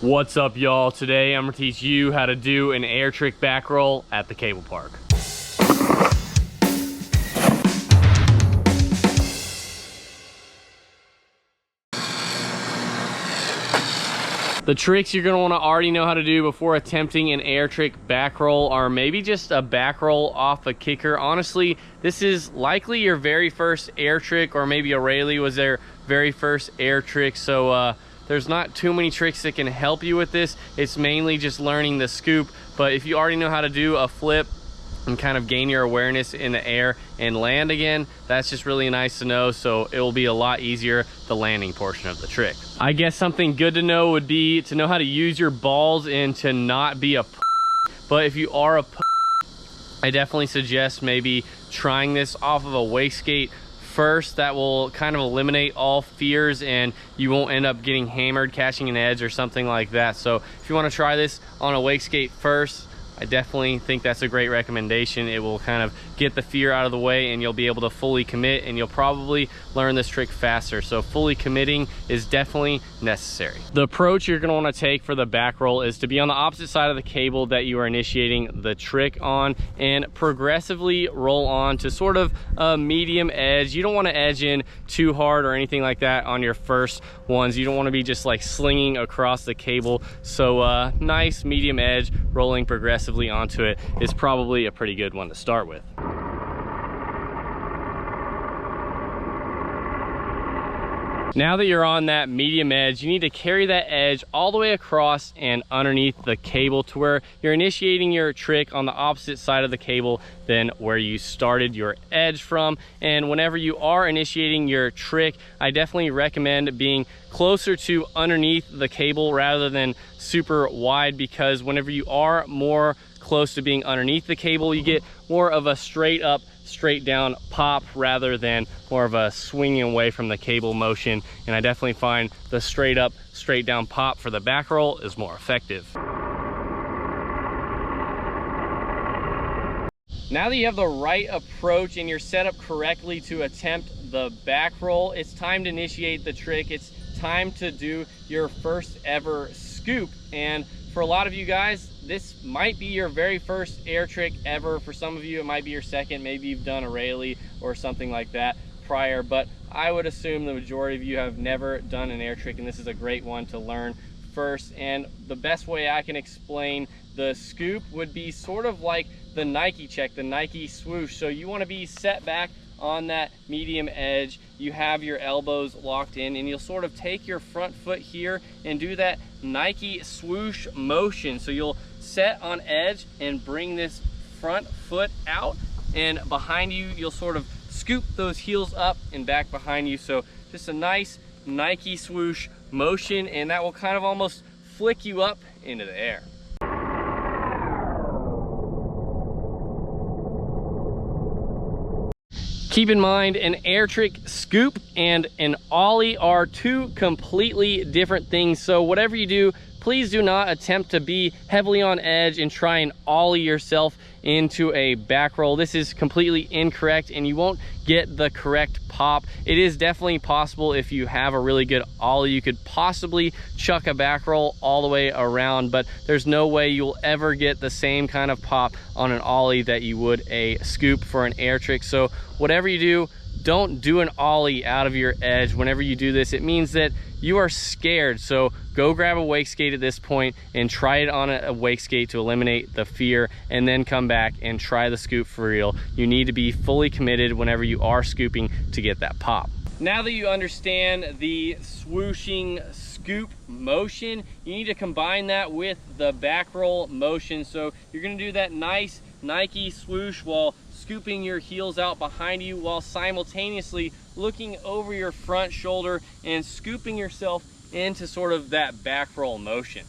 What's up, y'all? Today I'm gonna teach you how to do an air trick back roll at the cable park. The tricks you're gonna wanna already know how to do before attempting an air trick back roll are maybe just a back roll off a kicker. Honestly, this is likely your very first air trick, or maybe O'Reilly was their very first air trick. So there's not too many tricks that can help you with this. It's mainly just learning the scoop. But if you already know how to do a flip and kind of gain your awareness in the air and land again, that's just really nice to know. So it will be a lot easier, the landing portion of the trick. I guess something good to know would be to know how to use your balls and to not be a but if you are a I definitely suggest maybe trying this off of a wake skate first. That will kind of eliminate all fears and you won't end up getting hammered catching an edge or something like that. So if you want to try this on a wake skate first, I definitely think that's a great recommendation. It will kind of get the fear out of the way and you'll be able to fully commit, and you'll probably learn this trick faster. So fully committing is definitely necessary. The approach you're gonna wanna take for the back roll is to be on the opposite side of the cable that you are initiating the trick on and progressively roll on to sort of a medium edge. You don't wanna edge in too hard or anything like that on your first ones. You don't wanna be just like slinging across the cable. So nice medium edge, rolling progressively onto it is probably a pretty good one to start with. Now that you're on that medium edge, you need to carry that edge all the way across and underneath the cable to where you're initiating your trick on the opposite side of the cable than where you started your edge from. And whenever you are initiating your trick, I definitely recommend being closer to underneath the cable rather than super wide, because whenever you are more close to being underneath the cable, you get more of a straight up, straight down pop rather than more of a swinging away from the cable motion. And I definitely find the straight up, straight down pop for the back roll is more effective. Now that you have the right approach and you're set up correctly to attempt the back roll, it's time to initiate the trick. It's time to do your first ever scoop. And for a lot of you guys, this might be your very first air trick ever. For some of you, it might be your second. Maybe you've done O'Reilly or something like that prior, but I would assume the majority of you have never done an air trick, and this is a great one to learn first. And the best way I can explain the scoop would be sort of like the Nike check, the Nike swoosh. So you want to be set back on that medium edge, you have your elbows locked in, and you'll sort of take your front foot here and do that Nike swoosh motion. So you'll set on edge and bring this front foot out, and behind you you'll sort of scoop those heels up and back behind you. So just a nice Nike swoosh motion, and that will kind of almost flick you up into the air. Keep in mind, an air trick scoop and an ollie are two completely different things. So whatever you do, please do not attempt to be heavily on edge and try and ollie yourself into a back roll. This is completely incorrect and you won't get the correct pop. It is definitely possible if you have a really good ollie, you could possibly chuck a back roll all the way around, but there's no way you'll ever get the same kind of pop on an ollie that you would a scoop for an air trick. So whatever you do, don't do an ollie out of your edge. Whenever you do this, it means that you are scared. So go grab a wake skate at this point and try it on a wake skate to eliminate the fear, and then come back and try the scoop for real. You need to be fully committed whenever you are scooping to get that pop. Now that you understand the swooshing scoop motion, you need to combine that with the back roll motion. So you're gonna do that nice Nike swoosh while scooping your heels out behind you, while simultaneously looking over your front shoulder and scooping yourself into sort of that back roll motion.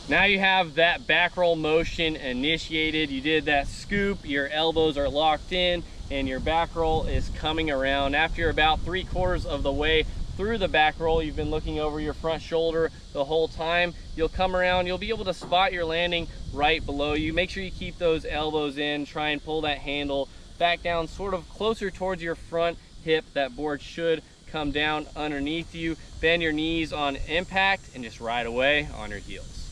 Now you have that back roll motion initiated. You did that scoop, your elbows are locked in, and your back roll is coming around. After you're about 3/4 of the way through the back roll, you've been looking over your front shoulder the whole time, you'll come around, you'll be able to spot your landing right below you. Make sure you keep those elbows in, try and pull that handle back down sort of closer towards your front hip. That board should come down underneath you, bend your knees on impact, and just ride away on your heels.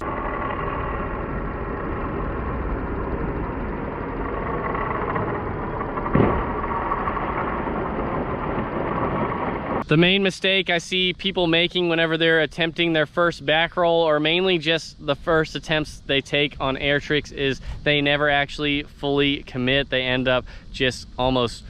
The main mistake I see people making whenever they're attempting their first back roll, or mainly just the first attempts they take on air tricks, is they never actually fully commit. They end up just almost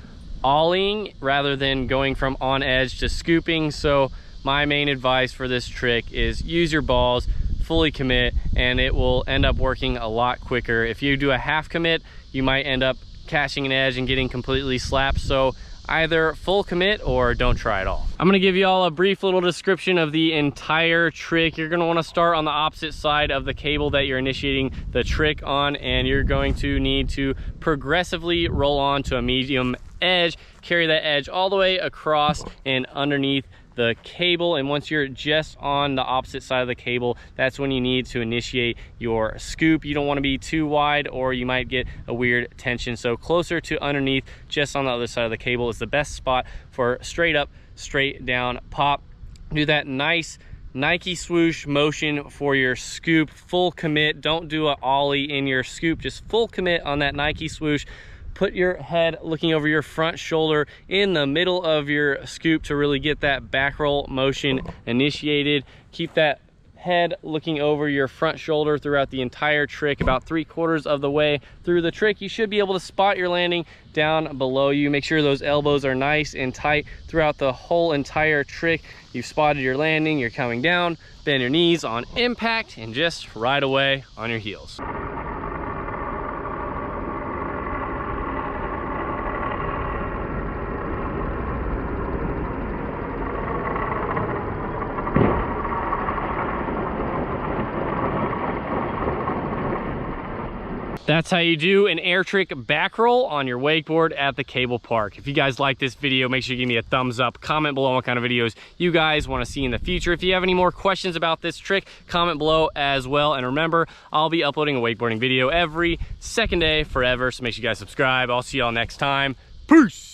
ollieing rather than going from on edge to scooping. So my main advice for this trick is use your balls, fully commit, and it will end up working a lot quicker. If you do a half commit, you might end up catching an edge and getting completely slapped. So either full commit or don't try at all. I'm gonna give you all a brief little description of the entire trick. You're gonna wanna start on the opposite side of the cable that you're initiating the trick on, and you're going to need to progressively roll on to a medium edge, carry that edge all the way across and underneath the cable. And once you're just on the opposite side of the cable, that's when you need to initiate your scoop. You don't want to be too wide or you might get a weird tension. So closer to underneath, just on the other side of the cable, is the best spot for straight up, straight down pop. Do that nice Nike swoosh motion for your scoop. Full commit. Don't do an ollie in your scoop, just full commit on that Nike swoosh. Put your head looking over your front shoulder in the middle of your scoop to really get that back roll motion initiated. Keep that head looking over your front shoulder throughout the entire trick. About 3/4 of the way through the trick, you should be able to spot your landing down below you. Make sure those elbows are nice and tight throughout the whole entire trick. You've spotted your landing, you're coming down, bend your knees on impact, and just ride away on your heels. That's how you do an air trick back roll on your wakeboard at the cable park. If you guys like this video, make sure you give me a thumbs up. Comment below what kind of videos you guys want to see in the future. If you have any more questions about this trick, comment below as well. And remember, I'll be uploading a wakeboarding video every second day forever, so make sure you guys subscribe. I'll see y'all next time. Peace!